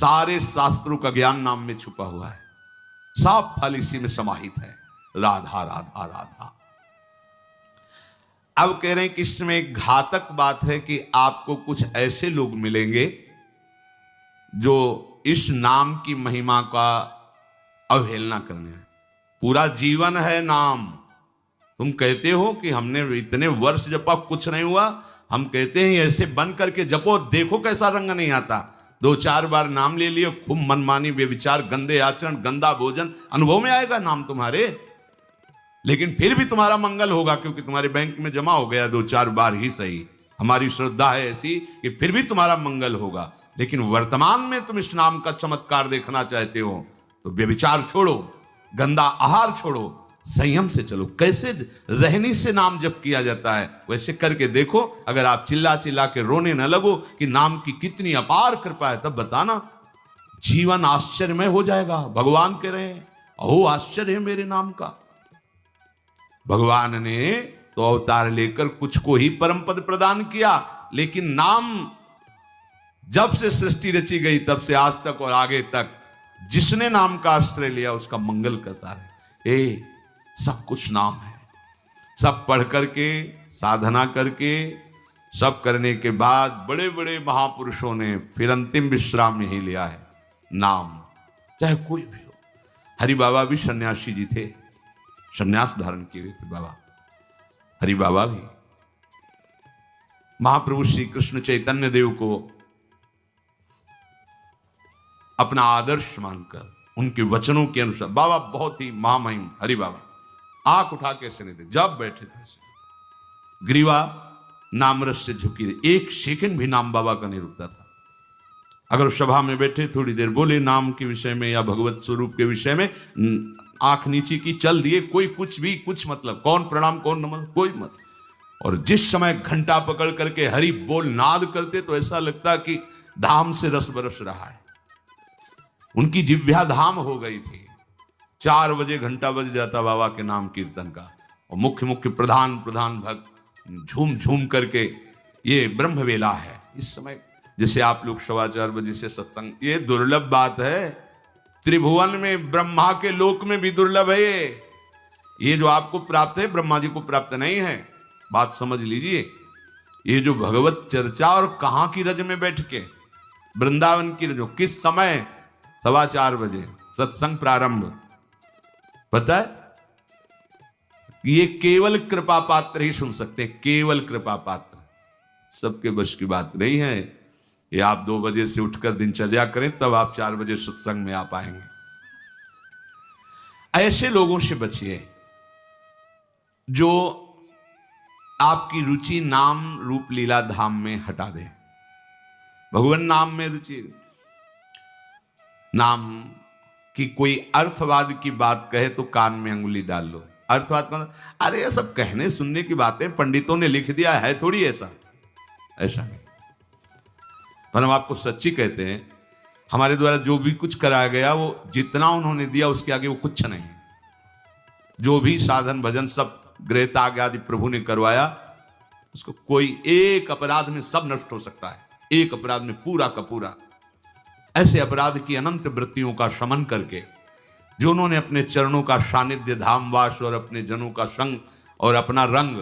सारे शास्त्रों का ज्ञान नाम में छुपा हुआ है, सब फल इसी में समाहित है। राधा राधा राधा। अब कह रहे हैं कि इसमें एक घातक बात है कि आपको कुछ ऐसे लोग मिलेंगे जो इस नाम की महिमा का अवहेलना करने हैं। पूरा जीवन है नाम। तुम कहते हो कि हमने इतने वर्ष जपा, कुछ नहीं हुआ। हम कहते हैं ऐसे बन करके जपो, देखो कैसा रंग नहीं आता। 2-4 बार नाम ले लियो, खूब मनमानी व्यभिचार, गंदे आचरण, गंदा भोजन, अनुभव में आएगा नाम तुम्हारे। लेकिन फिर भी तुम्हारा मंगल होगा, क्योंकि तुम्हारे बैंक में जमा हो गया 2-4 बार ही सही। हमारी श्रद्धा है ऐसी कि फिर भी तुम्हारा मंगल होगा। लेकिन वर्तमान में तुम इस नाम का चमत्कार देखना चाहते हो तो व्यभिचार छोड़ो, गंदा आहार छोड़ो, संयम से चलो। कैसे रहनी से नाम जप किया जाता है वैसे करके देखो। अगर आप चिल्ला चिल्ला के रोने न लगो कि नाम की कितनी अपार कृपा है, तब बताना, जीवन आश्चर्यमय हो जाएगा। भगवान कह रहे हैं अहो आश्चर्य है मेरे नाम का। भगवान ने तो अवतार लेकर कुछ को ही परम पद प्रदान किया, लेकिन नाम जब से सृष्टि रची गई तब से आज तक और आगे तक जिसने नाम का आश्रय लिया उसका मंगल करता रहे। सब कुछ नाम है। सब पढ़ करके, साधना करके, सब करने के बाद बड़े बड़े महापुरुषों ने फिर अंतिम विश्राम यही लिया है, नाम। चाहे कोई भी हो। हरि बाबा भी सन्यासी जी थे, सन्यास धारण किए थे बाबा। हरि बाबा भी महाप्रभु श्री कृष्ण चैतन्य देव को अपना आदर्श मानकर उनके वचनों के अनुसार, बाबा बहुत ही महामहिम हरि बाबा आंख उठा के ऐसे नहीं थे, जब बैठे थे ग्रीवा नामरस से झुकी रही। 1 सेकंड भी नाम बाबा का नहीं रुकता था। अगर सभा में बैठे थोड़ी देर बोले नाम के विषय में या भगवत स्वरूप के विषय में, आंख नीचे की, चल दिए, कोई कुछ भी कुछ मतलब, कौन प्रणाम कौन नमन, कोई मत। और जिस समय घंटा पकड़ करके हरि बोल नाद करते तो ऐसा लगता कि धाम से रस बरस रहा है। उनकी जिह्वा धाम हो गई थी। 4 बजे घंटा बज जाता बाबा के नाम कीर्तन का, और मुख्य मुख्य प्रधान भक्त झूम झूम करके, ये ब्रह्म वेला है इस समय। जैसे आप लोग 4:15 बजे से सत्संग, ये दुर्लभ बात है। त्रिभुवन में, ब्रह्मा के लोक में भी दुर्लभ है ये जो आपको प्राप्त है, ब्रह्मा जी को प्राप्त नहीं है। बात समझ लीजिए। ये जो भगवत चर्चा, और कहां की रज में बैठ के, वृंदावन की रज, किस समय, 4:15 बजे सत्संग प्रारंभ। पता है ये केवल कृपा पात्र ही सुन सकते हैं, केवल कृपा पात्र। सबके बस की बात नहीं है। ये आप 2 बजे से उठकर दिनचर्या करें तब आप 4 बजे सत्संग में आ पाएंगे। ऐसे लोगों से बचिए जो आपकी रुचि नाम रूप लीला धाम में हटा दे। भगवान नाम में रुचि, नाम की कोई अर्थवाद की बात कहे तो कान में अंगुली डाल लो। अर्थवाद का, अरे ये सब कहने सुनने की बातें, पंडितों ने लिख दिया है, थोड़ी ऐसा नहीं। पर हम आपको सच्ची कहते हैं, हमारे द्वारा जो भी कुछ कराया गया वो जितना उन्होंने दिया उसके आगे वो कुछ नहीं है। जो भी साधन भजन सब गृह त्याग आदि प्रभु ने करवाया, उसको कोई एक अपराध में सब नष्ट हो सकता है, एक अपराध में पूरा का पूरा। ऐसे अपराध की अनंत वृत्तियों का शमन करके जो उन्होंने अपने चरणों का सानिध्य, धामवास और अपने जनों का संग और अपना रंग,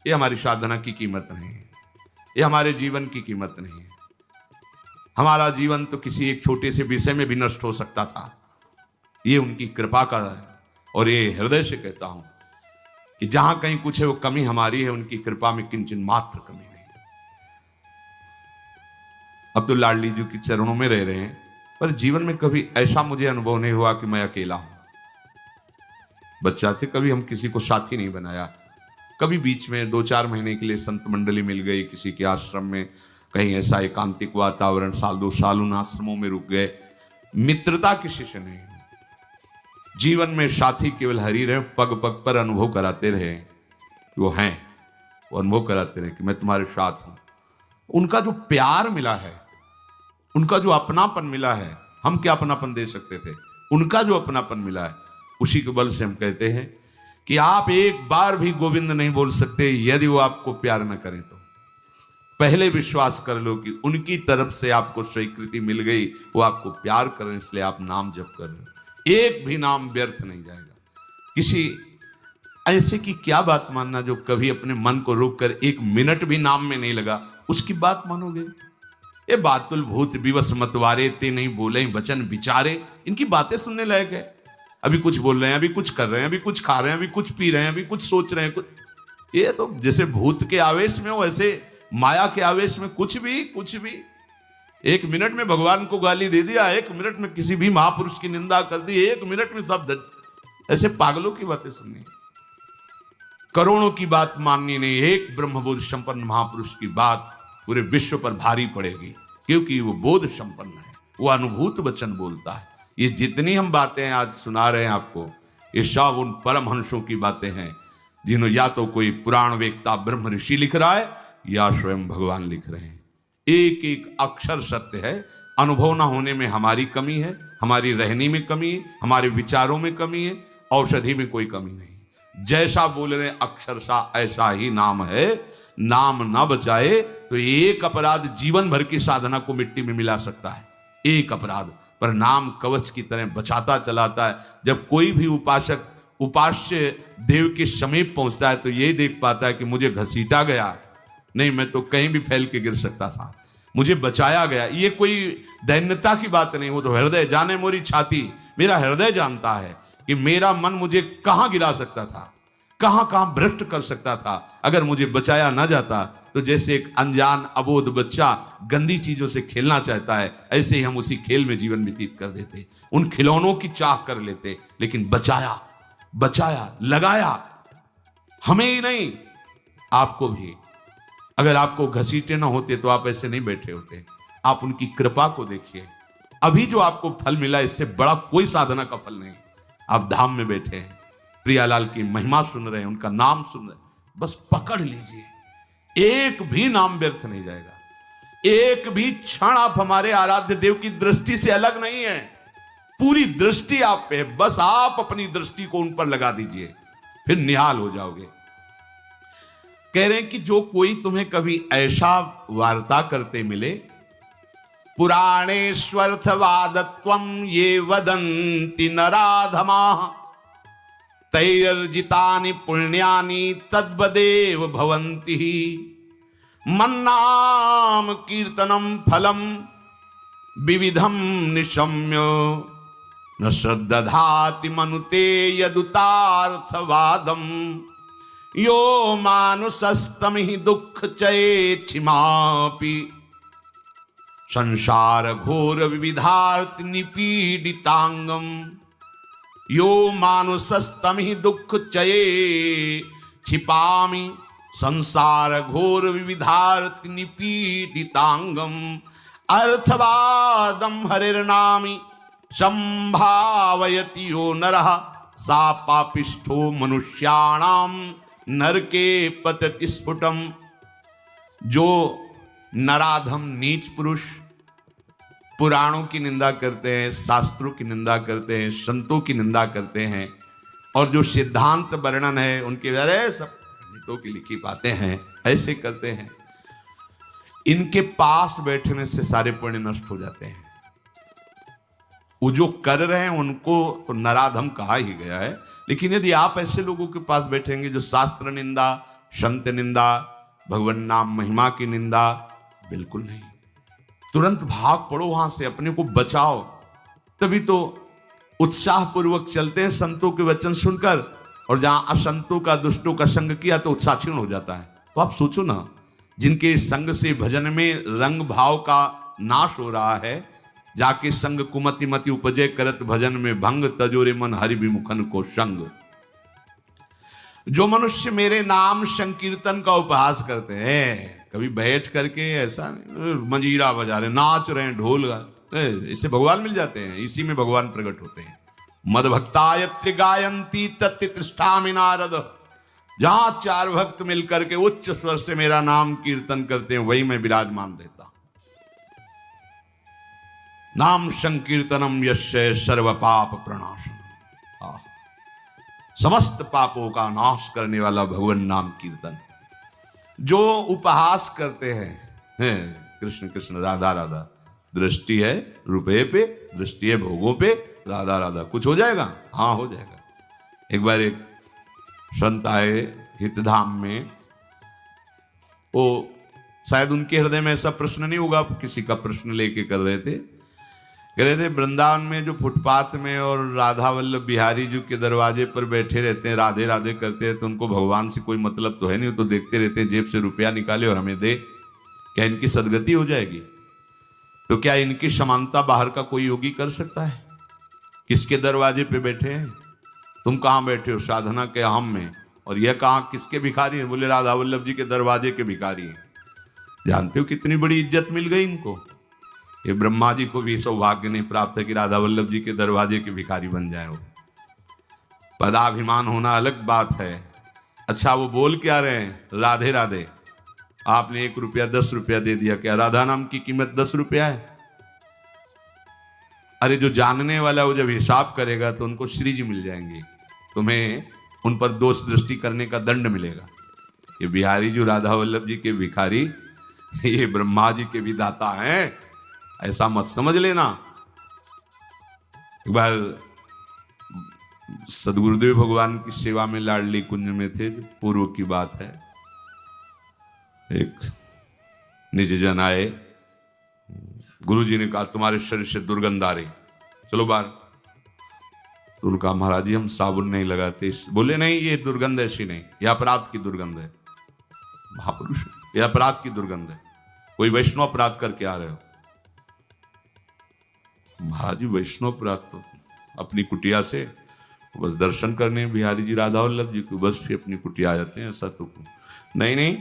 ये हमारी साधना की कीमत नहीं है, ये हमारे जीवन की कीमत नहीं है। हमारा जीवन तो किसी एक छोटे से विषय में भी नष्ट हो सकता था। ये उनकी कृपा का है। और ये हृदय से कहता हूं कि जहां कहीं कुछ है वो कमी हमारी है, उनकी कृपा में किंचन मात्र कमी नहीं। अब तो लाडली जी के चरणों में रह रहे हैं, पर जीवन में कभी ऐसा मुझे अनुभव नहीं हुआ कि मैं अकेला हूं। बच्चा थे, कभी हम किसी को साथी नहीं बनाया। कभी बीच में 2-4 महीने के लिए संत मंडली मिल गई किसी के आश्रम में, कहीं ऐसा एकांतिक वातावरण, 1-2 साल उन आश्रमों में रुक गए। मित्रता किसी से नहीं। जीवन में साथी केवल हरि रहे, पग पग पर अनुभव कराते रहे वो हैं, वो अनुभव कराते रहे कि मैं तुम्हारे साथ हूं। उनका जो प्यार मिला है, उनका जो अपनापन मिला है, हम क्या अपनापन दे सकते थे, उनका जो अपनापन मिला है, उसी के बल से हम कहते हैं कि आप एक बार भी गोविंद नहीं बोल सकते यदि वो आपको प्यार न करें तो। पहले विश्वास कर लो कि उनकी तरफ से आपको स्वीकृति मिल गई, वो आपको प्यार करें इसलिए आप नाम जप कर रहे हो। एक भी नाम व्यर्थ नहीं जाएगा। किसी ऐसे की क्या बात मानना जो कभी अपने मन को रोक कर एक मिनट भी नाम में नहीं लगा, उसकी बात मानोगे? ये बातुल भूत विवश मतवारे ते नहीं बोले वचन विचारे, इनकी बातें सुनने लायक है। अभी कुछ बोल रहे हैं, अभी कुछ कर रहे हैं, अभी कुछ खा रहे हैं, अभी कुछ पी रहे हैं, अभी कुछ सोच रहे हैं, कुछ ये तो जैसे भूत के आवेश में हो वैसे माया के आवेश में कुछ भी। एक मिनट में भगवान को गाली दे दिया, एक मिनट में किसी भी महापुरुष की निंदा कर दी, एक मिनट में सब ऐसे पागलों की बातें सुननी, करोड़ों की बात माननी नहीं, एक ब्रह्मबोध संपन्न महापुरुष की बात पूरे विश्व पर भारी पड़ेगी, क्योंकि वो बोध संपन्न है, वो अनुभूत वचन बोलता है। ये जितनी हम बातें आज सुना रहे हैं आपको, ये सब उन परमहंसों की बातें हैं जिन्होंने या तो कोई पुराण वेत्ता ब्रह्म ऋषि लिख रहा है या स्वयं भगवान लिख रहे हैं। एक एक अक्षर सत्य है। अनुभव ना होने में हमारी कमी है, हमारी रहनी में कमी है, हमारे विचारों में कमी है, औषधि में कोई कमी नहीं। जैसा बोल रहे अक्षरशा ऐसा ही नाम है। नाम ना बचाए तो एक अपराध जीवन भर की साधना को मिट्टी में मिला सकता है, एक अपराध, पर नाम कवच की तरह बचाता चलाता है। जब कोई भी उपासक उपास्य देव के समीप पहुंचता है तो यही देख पाता है कि मुझे घसीटा गया नहीं, मैं तो कहीं भी फैल के गिर सकता था, मुझे बचाया गया। ये कोई दैन्यता की बात नहीं, वो तो हृदय जाने मोरी छाती, मेरा हृदय जानता है कि मेरा मन मुझे कहां गिरा सकता था, कहां कहां भ्रष्ट कर सकता था। अगर मुझे बचाया ना जाता तो जैसे एक अनजान अबोध बच्चा गंदी चीजों से खेलना चाहता है, ऐसे ही हम उसी खेल में जीवन व्यतीत कर देते, उन खिलौनों की चाह कर लेते। लेकिन बचाया लगाया, हमें ही नहीं आपको भी। अगर आपको घसीटे ना होते तो आप ऐसे नहीं बैठे होते। आप उनकी कृपा को देखिए, अभी जो आपको फल मिला इससे बड़ा कोई साधना का फल नहीं। आप धाम में बैठे हैं, प्रियालाल की महिमा सुन रहे हैं, उनका नाम सुन रहे हैं, बस पकड़ लीजिए, एक भी नाम व्यर्थ नहीं जाएगा। एक भी क्षण आप हमारे आराध्य देव की दृष्टि से अलग नहीं है, पूरी दृष्टि आप पे है। बस आप अपनी दृष्टि को उन पर लगा दीजिए, फिर निहाल हो जाओगे। कह रहे हैं कि जो कोई तुम्हें कभी ऐसा वार्ता करते मिले, पुराणेश्वर्थवादत्वं ये वदन्ति नराधमाः तैर्जितानि पुण्यानि तद्वदेव भवन्ति। मन्नाम कीर्तनम फलम विविधम निशम्य न श्रद्धाति मनुते यदुतार्थवादम। यो मानुषस्तम ही दुख चेक्षिमापि संसार घोर विविधार्थ निपीडितांगम। यो मानुषस्तम ही दुख चये छिपामि संसार घोर विविधार्थ निपीडितांगम। अर्थवादम हरिर्नामि संभावयति यो नरः सा पापिष्ठो मनुष्याणाम नरके पतति स्फुटम। जो नराधम नीच पुरुष पुराणों की निंदा करते हैं, शास्त्रों की निंदा करते हैं, संतों की निंदा करते हैं, और जो सिद्धांत वर्णन है उनके अरे सब पंडितों की लिखी बातें हैं, ऐसे करते हैं, इनके पास बैठने से सारे पुण्य नष्ट हो जाते हैं। वो जो कर रहे हैं उनको तो नराधम कहा ही गया है। लेकिन यदि आप ऐसे लोगों के पास बैठेंगे जो शास्त्र निंदा, संत निंदा, भगवान नाम महिमा की निंदा, बिल्कुल नहीं, तुरंत भाग पड़ो वहां से, अपने को बचाओ। तभी तो उत्साह पूर्वक चलते हैं संतों के वचन सुनकर, और जहां असंतों का दुष्टों का संग किया तो उत्साह क्षीण हो जाता है। तो आप सोचो ना, जिनके संग से भजन में रंग भाव का नाश हो रहा है, जाके संग कुमति मति उपजय करत भजन में भंग तजोरे मन हरि विमुखन को संग। जो मनुष्य मेरे नाम संकीर्तन का उपहास करते हैं, कभी बैठ करके ऐसा मंजीरा बजा रहे, नाच रहे हैं, ढोल इससे भगवान मिल जाते हैं, इसी में भगवान प्रकट होते हैं। मद भक्तायत्र गायंती तत्तिष्ठामि नारद। जहां चार भक्त मिलकर के उच्च स्वर से मेरा नाम कीर्तन करते हैं, वही मैं विराजमान रहता। नाम संकीर्तनम यस्य सर्व पाप प्रणाशनम। समस्त पापों का नाश करने वाला भगवान नाम कीर्तन। जो उपहास करते हैं कृष्ण कृष्ण राधा राधा, दृष्टि है रुपए पे, दृष्टि है भोगों पे, राधा राधा, कुछ हो जाएगा? हाँ हो जाएगा। एक बार एक संत आए हितधाम में, वो शायद उनके हृदय में ऐसा प्रश्न नहीं होगा, किसी का प्रश्न लेके कर रहे थे। कह रहे थे वृंदावन में जो फुटपाथ में और राधा वल्लभ बिहारी जी के दरवाजे पर बैठे रहते हैं, राधे राधे करते हैं, तो उनको भगवान से कोई मतलब तो है नहीं, तो देखते रहते हैं जेब से रुपया निकाले और हमें दे, क्या इनकी सदगति हो जाएगी? तो क्या इनकी समानता बाहर का कोई योगी कर सकता है? किसके दरवाजे पे बैठे हैं? तुम कहाँ बैठे हो? साधना के हम में। और यह कहाँ किसके भिखारी हैं? बोले राधा वल्लभ जी के दरवाजे के भिखारी हैं। जानते हो कितनी बड़ी इज्जत मिल गई इनको? ये ब्रह्मा जी को भी सौभाग्य नहीं प्राप्त है कि राधा वल्लभ जी के दरवाजे के भिखारी बन जाए। वो पदाभिमान होना अलग बात है। अच्छा वो बोल क्या रहे हैं? राधे राधे। आपने 1 रुपया 10 रुपया दे दिया, क्या राधा नाम की कीमत 10 रुपया है? अरे जो जानने वाला वो जब हिसाब करेगा तो उनको श्री जी मिल जाएंगे, तुम्हें उन पर दोष दृष्टि करने का दंड मिलेगा। ये बिहारी जो राधा वल्लभ जी के भिखारी, ये ब्रह्मा जी के भी दाता हैं, ऐसा मत समझ लेना। एक बार सदगुरुदेव भगवान की सेवा में लाडली कुंज में थे, पूर्व की बात है। एक निज जन आए, गुरुजी ने कहा तुम्हारे शरीर से दुर्गंध आ रही, चलो बाहर। तो उनका महाराज जी हम साबुन नहीं लगाते। बोले नहीं ये दुर्गंध ऐसी नहीं, यह अपराध की दुर्गंध है। महापुरुष, यह अपराध की दुर्गंध है, कोई वैष्णव अपराध करके आ रहे हो। महाराज जी वैष्णव अपराध तो अपनी कुटिया से बस दर्शन करने बिहारी जी राधा वल्लभ जी को बस फिर अपनी कुटिया आ जाते हैं, ऐसा तो नहीं। नहीं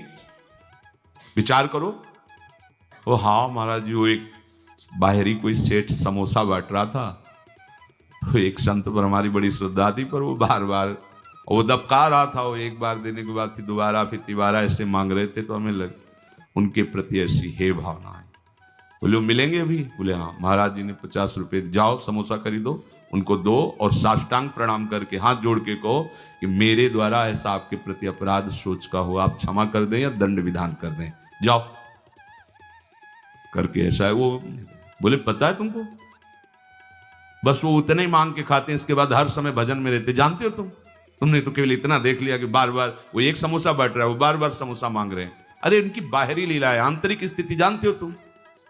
विचार करो। वो हाँ महाराज जी, वो एक बाहरी कोई सेठ समोसा बांट रहा था, तो एक संत पर हमारी बड़ी श्रद्धा थी, पर वो बार बार वो दबका रहा था। वो एक बार देने के बाद फिर दोबारा फिर तिबारा ऐसे मांग रहे थे, तो हमें लग उनके प्रति ऐसी हे भावना है। बोले मिलेंगे अभी? बोले हाँ। महाराज जी ने 50 रुपये, जाओ समोसा खरीदो, उनको दो और साष्टांग प्रणाम करके हाथ जोड़ के कहो कि मेरे द्वारा ऐसा आपके प्रति अपराध सोच का हो, आप क्षमा कर दें या दंड विधान कर दें, जाओ करके। ऐसा है वो। बोले पता है तुमको? बस वो उतने ही मांग के खाते हैं, इसके बाद हर समय भजन में रहते। जानते हो तुमने तो केवल इतना देख लिया कि बार बार वो एक समोसा बांट रहा है, वो बार बार समोसा मांग रहे हैं। अरे इनकी बाहरी लीला है, आंतरिक स्थिति जानते हो तुम?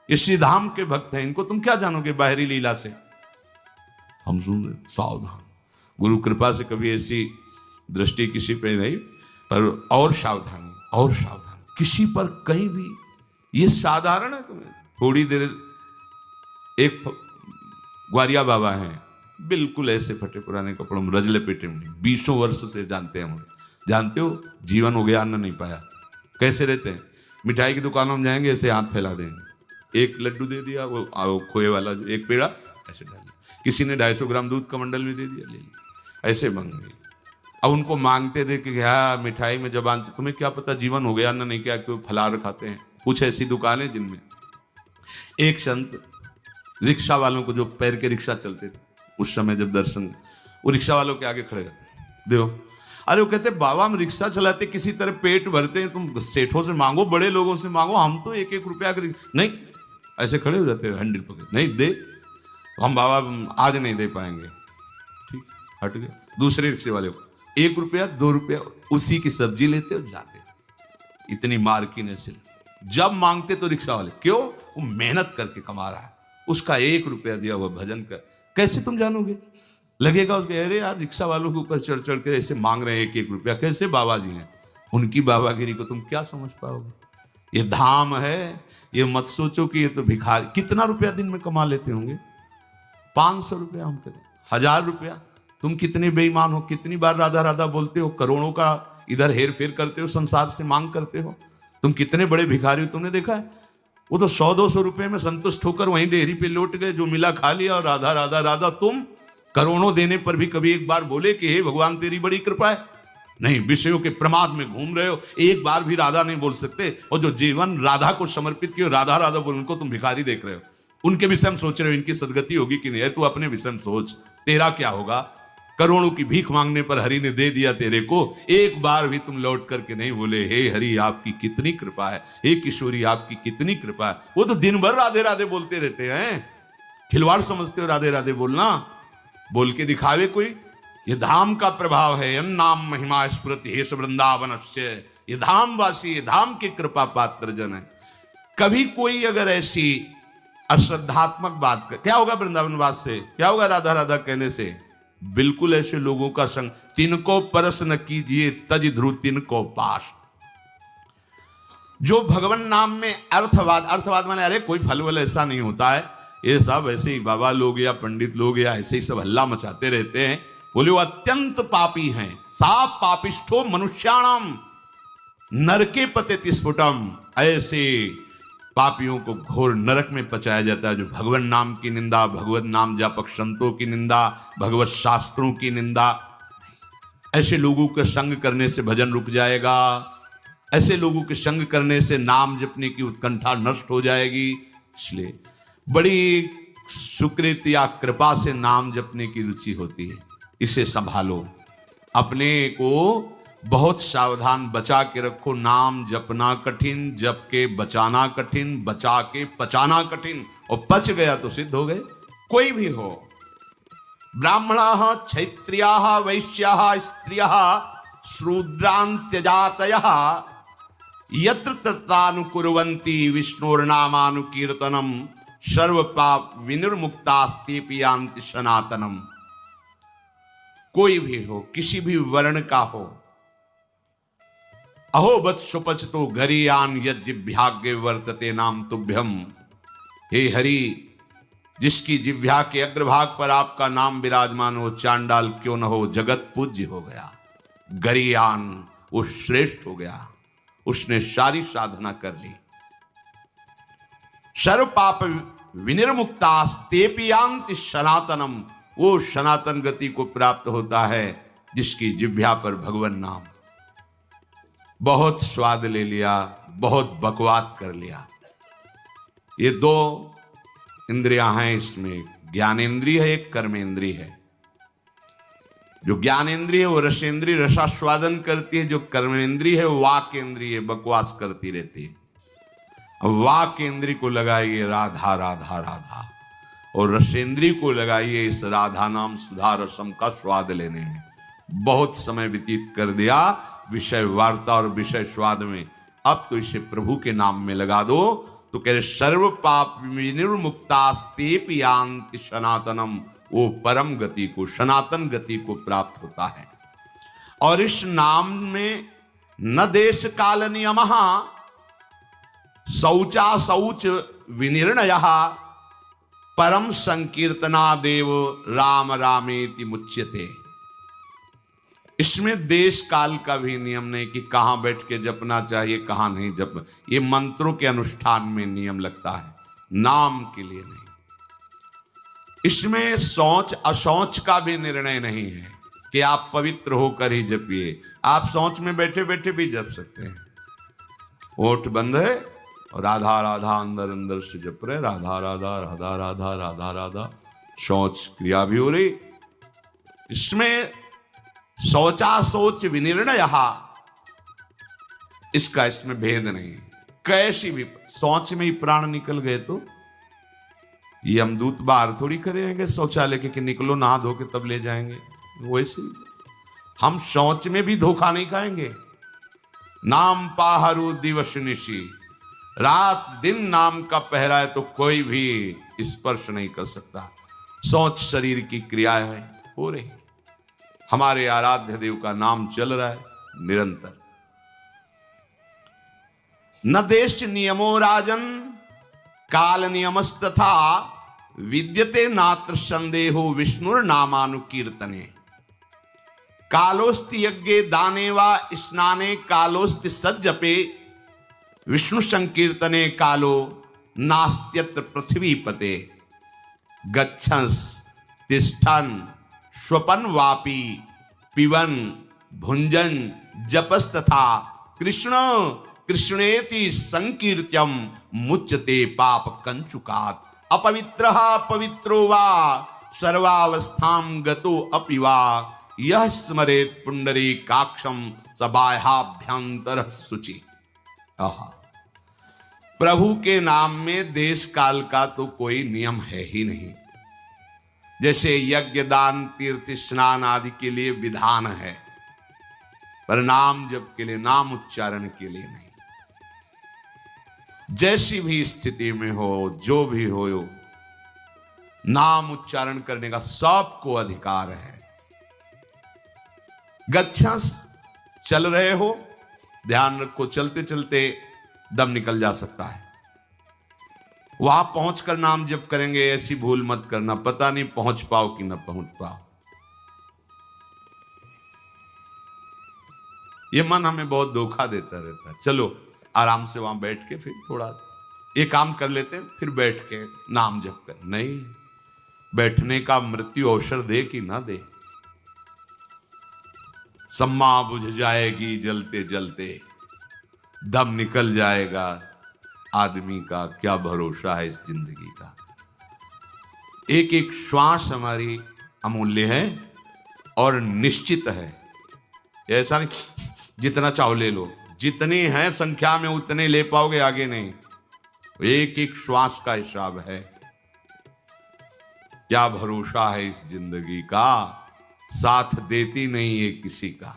ये श्री धाम के भक्त हैं, इनको तुम क्या जानोगे बाहरी लीला से? हम सुन रहे, सावधान। गुरु कृपा से कभी ऐसी दृष्टि किसी पे नहीं, पर और सावधान, और सावधान किसी पर कहीं भी। ये साधारण है तुम्हें थोड़ी देर। एक ग्वारिया बाबा हैं, बिल्कुल ऐसे फटे पुराने कपड़ों में, रजले पेटे में, 20 वर्ष से जानते हैं हमें। जानते हो जीवन हो गया, अन्न नहीं पाया, कैसे रहते हैं? मिठाई की दुकानों में जाएंगे, ऐसे हाथ फैला देंगे, एक लड्डू दे दिया, वो खोए वाला एक पेड़ा ऐसे डाल दिया, किसी ने 250 ग्राम दूध का मंडल भी दे दिया, ले लिया, ऐसे मांगे। अब उनको मांगते देख के हाँ मिठाई में जबान, तुम्हें क्या पता जीवन हो गया, अन्न नहीं, क्या क्यों फलाहार खाते हैं। कुछ ऐसी दुकानें जिनमें एक संत रिक्शा वालों को, जो पैर के रिक्शा चलते थे उस समय, जब दर्शन, वो रिक्शा वालों के आगे खड़े रहते, देखो। अरे वो कहते बाबा हम रिक्शा चलाते, किसी तरह पेट भरते हैं, तुम सेठों से मांगो, बड़े लोगों से मांगो, हम तो 1-1 रुपया का नहीं। ऐसे खड़े हो जाते हैं, हैंडल पकड़, नहीं दे तो हम बाबा आज नहीं दे पाएंगे। ठीक, हट गए। दूसरे रिक्शे वाले को 1 रुपया 2 रुपया उसी की सब्जी लेते और जाते। इतनी मार्किन ऐसे जब मांगते तो रिक्शा वाले, क्यों? वो मेहनत करके कमा रहा है, उसका 1 रुपया दिया हुआ भजन कर, कैसे तुम जानोगे? लगेगा उसके अरे यार रिक्शा वालों के ऊपर चढ़ चढ़ के ऐसे मांग रहे हैं 1-1 रुपया, कैसे बाबा जी हैं? उनकी बाबागिरी को तुम क्या समझ पाओगे? ये धाम है, ये मत सोचो कि ये तो भिखारी। कितना रुपया दिन में कमा लेते होंगे? 500 रुपया, हम कहते 1000 रुपया। तुम कितने बेईमान हो, कितनी बार राधा राधा बोलते हो, करोड़ों का इधर हेर फेर करते हो, संसार से मांग करते हो। तुम कितने बड़े भिखारी हो, तुमने देखा है? वो तो 100-200 रुपए में संतुष्ट होकर वहीं डेहरी पे लौट गए, जो मिला खा लिया, और राधा राधा राधा। तुम करोड़ों देने पर भी कभी एक बार बोले कि हे भगवान तेरी बड़ी कृपा है? नहीं, विषयों के प्रमाद में घूम रहे हो, एक बार भी राधा नहीं बोल सकते। और जो जीवन राधा को समर्पित किया, राधा राधा बोल, उनको तुम भिखारी देख रहे हो। उनके विषय में सोच रहे हो इनकी सदगति होगी कि नहीं? तू अपने विषय में सोच, तेरा क्या होगा? करोड़ों की भीख मांगने पर हरि ने दे दिया तेरे को, एक बार भी तुम लौट करके नहीं बोले हे हरि आपकी कितनी कृपा है, हे किशोरी आपकी कितनी कृपा है। वो तो दिन भर राधे राधे बोलते रहते हैं। खिलवाड़ समझते हो राधे राधे बोलना? बोल के दिखावे कोई? ये धाम का प्रभाव है। नाम महिमा स्मृति हेश वृंदावन, ये धाम वासी, ये धाम की कृपा पात्र जन है। कभी कोई अगर ऐसी अश्रद्धात्मक बात कर, क्या होगा वृंदावन वास से, क्या होगा राधा राधा कहने से? बिल्कुल ऐसे लोगों का संग। तिनको परस न कीजिए तज ध्रुव तिनको पास। जो भगवान नाम में अर्थवाद, अर्थवाद माने अरे कोई फल वल ऐसा नहीं होता है, ये सब ऐसे ही बाबा लोग या पंडित लोग या ऐसे ही सब हल्ला मचाते रहते हैं। बोले वो अत्यंत पापी हैं। सा पापिष्ठो मनुष्याणाम नरके पतित स्फुटम। ऐसे पापियों को घोर नरक में पचाया जाता है जो भगवान नाम की निंदा, भगवत नाम जापक संतों की निंदा, भगवत शास्त्रों की निंदा। ऐसे लोगों के संग करने से भजन रुक जाएगा। ऐसे लोगों के संग करने से नाम जपने की उत्कंठा नष्ट हो जाएगी। इसलिए बड़ी सुकृत या कृपा से नाम जपने की रुचि होती है। इसे संभालो, अपने को बहुत सावधान बचा के रखो। नाम जपना कठिन, जप के बचाना कठिन, बचा के पचाना कठिन, और पच गया तो सिद्ध हो गए। कोई भी हो, ब्राह्मणाः क्षत्रियाः वैश्याः स्त्रियः शूद्रान्त्यजातयः यत्र तत्रानुकुर्वन्ति विष्णोर्नामानुकीर्तनम सर्वपाप विनिर्मुक्तास्तेऽपि यान्ति सनातनम। कोई भी हो, किसी भी वर्ण का हो। अहो वत्सुपच तो गरीयान यज्जिभ्याग्य वर्तते नाम तुभ्यम। हे हरि, जिसकी जिह्वा के अग्रभाग पर आपका नाम विराजमान हो, चांडाल क्यों न हो, जगत पूज्य हो गया। गरीयान, वो श्रेष्ठ हो गया, उसने सारी साधना कर ली। सर्व पाप विनिर्मुक्तास्तेऽपि यान्ति सनातनम। वो सनातन गति को प्राप्त होता है जिसकी जिह्वा पर भगवान नाम। बहुत स्वाद ले लिया, बहुत बकवाद कर लिया। ये दो इंद्रियां हैं, इसमें ज्ञानेंद्रिय है, एक कर्मेंद्रिय है। जो ज्ञानेंद्रिय है वो रसेंद्रिय, रसास्वादन करती है। जो कर्मेंद्रिय है वाक इंद्रिय, बकवास करती रहती है। वाक इंद्रिय को लगाइए राधा राधा राधा, और रसेंद्रिय को लगाइए इस राधा नाम सुधा रसम का स्वाद लेने में। बहुत समय व्यतीत कर दिया विषय वार्ता और विषय स्वाद में, अब तो इसे प्रभु के नाम में लगा दो। तो कह रहे सर्व पाप विनिर्मुक्तास्तेऽपि यान्ति सनातनम। वो परम गति को, सनातन गति को प्राप्त होता है। और इस नाम में न देश काल नियमः शौचा शौच विनिर्णयः परम संकीर्तनादेव राम रामेति मुच्यते। इसमें देश काल का भी नियम नहीं कि कहां बैठ के जपना चाहिए, कहां नहीं जप। ये मंत्रों के अनुष्ठान में नियम लगता है, नाम के लिए नहीं। इसमें शौच अशौच का भी निर्णय नहीं है कि आप पवित्र होकर ही जपिए। आप शौच में बैठे बैठे भी जप सकते हैं। ओठ बंद है और राधा राधा अंदर अंदर से जप रहे, राधा राधा राधा राधा राधा राधा, शौच क्रिया भी हो रही। इसमें शौचा शौच विनिर्णय, इसका इसमें भेद नहीं है। कैसी भी शौच में ही प्राण निकल गए तो ये हम दूत बाहर थोड़ी करेंगे शौचालय के कि निकलो नहा धो के तब ले जाएंगे। वैसे हम शौच में भी धोखा नहीं खाएंगे। नाम पाहरू दिवस निशी, रात दिन नाम का पहरा है तो कोई भी स्पर्श नहीं कर सकता। शौच शरीर की क्रिया है, हो रही। हमारे आराध्य देव का नाम चल रहा है निरंतर। न देश नियमो राजन काल नियमस्तथा विद्यते नात्र संदेहो विष्णुर्नामानुकीर्तने। कालोस्ति यज्ञे दाने वा स्नाने कालोस्ति सज्जपे विष्णु संकीर्तने कालो नास्त्यत्र पृथ्वीपते। गच्छंस तिष्ठन स्वपन वापी पिवन भुंजन जपस्तथा कृष्ण कृष्णेति संकीर्त्यम मुच्यते पाप कंचुकात्। अपवित्रः पवित्रो वा सर्वावस्थाम गतो अपिवा यह स्मरेत पुंडरी काक्षम सबाह्याभ्यंतर शुचि। आहा, प्रभु के नाम में देश काल का तो कोई नियम है ही नहीं। जैसे यज्ञ दान तीर्थ स्नान आदि के लिए विधान है, पर नाम जप के लिए, नाम उच्चारण के लिए नहीं। जैसी भी स्थिति में हो, जो भी हो, नाम उच्चारण करने का सबको अधिकार है। गच्छा चल रहे हो, ध्यान रखो, चलते चलते दम निकल जा सकता है। वहां पहुंचकर नाम जप करेंगे, ऐसी भूल मत करना, पता नहीं पहुंच पाओ कि ना पहुंच पाओ। ये मन हमें बहुत धोखा देता रहता है। चलो आराम से वहां बैठ के फिर थोड़ा ये काम कर लेते हैं, फिर बैठ के नाम जप कर। नहीं, बैठने का मृत्यु अवसर दे कि ना दे। सम्मा बुझ जाएगी जलते जलते, दम निकल जाएगा आदमी का, क्या भरोसा है इस जिंदगी का। एक एक श्वास हमारी अमूल्य है और निश्चित है। ऐसा नहीं जितना चाहो ले लो, जितनी है संख्या में उतने ले पाओगे, आगे नहीं। एक एक श्वास का हिसाब है। क्या भरोसा है इस जिंदगी का, साथ देती नहीं है किसी का।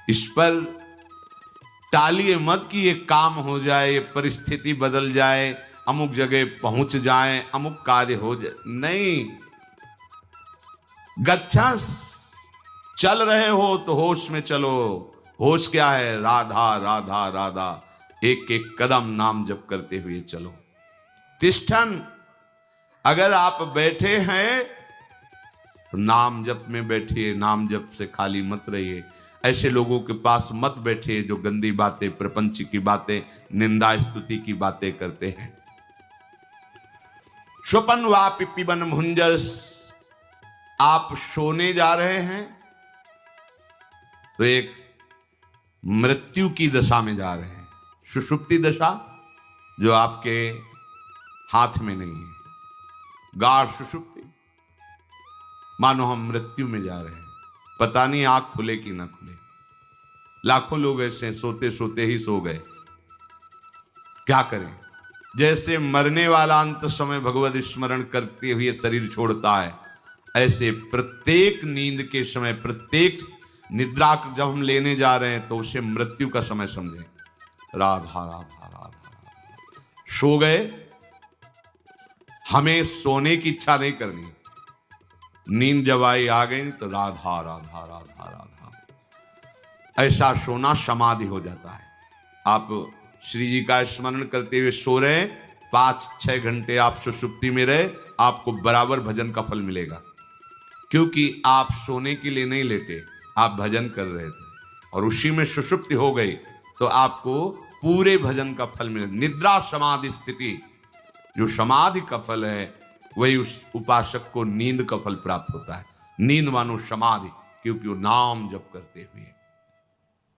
इस पर टालिए मत कि ये काम हो जाए, ये परिस्थिति बदल जाए, अमुक जगह पहुंच जाए, अमुक कार्य हो जाए। नहीं, गच्छा चल रहे हो तो होश में चलो। होश क्या है? राधा राधा राधा, एक एक कदम नाम जप करते हुए चलो। तिष्ठन, अगर आप बैठे हैं तो नाम जप में बैठिए, नाम जप से खाली मत रहिए। ऐसे लोगों के पास मत बैठिए जो गंदी बातें, प्रपंच की बातें, निंदा स्तुति की बातें करते हैं। स्वपन वा पिपिबन भुंजस, आप सोने जा रहे हैं तो एक मृत्यु की दशा में जा रहे हैं। सुषुप्ति दशा जो आपके हाथ में नहीं है, गाढ़ सुषुप्ति, मानो हम मृत्यु में जा रहे हैं, पता नहीं आंख खुले कि ना खुले। लाखों लोग ऐसे सोते सोते ही सो गए। क्या करें? जैसे मरने वाला अंत समय भगवत स्मरण करते हुए शरीर छोड़ता है, ऐसे प्रत्येक नींद के समय, प्रत्येक निद्रा जब हम लेने जा रहे हैं तो उसे मृत्यु का समय समझें। राधा राधा राधा राधा, सो गए, हमें सोने की इच्छा नहीं करनी। नींद जब आई आ गई तो राधा राधा राधा राधा, ऐसा सोना समाधि हो जाता है। आप श्री जी का स्मरण करते हुए सो रहे, 5-6 घंटे आप सुषुप्ति में रहे, आपको बराबर भजन का फल मिलेगा। क्योंकि आप सोने के लिए नहीं लेटे, आप भजन कर रहे थे और उसी में सुषुप्ति हो गई तो आपको पूरे भजन का फल मिलेगा। निद्रा समाधि स्थिति, जो समाधि का फल है, वही उस उपासक को नींद का फल प्राप्त होता है। नींद मानो समाधि, क्योंकि वो नाम जप करते हुए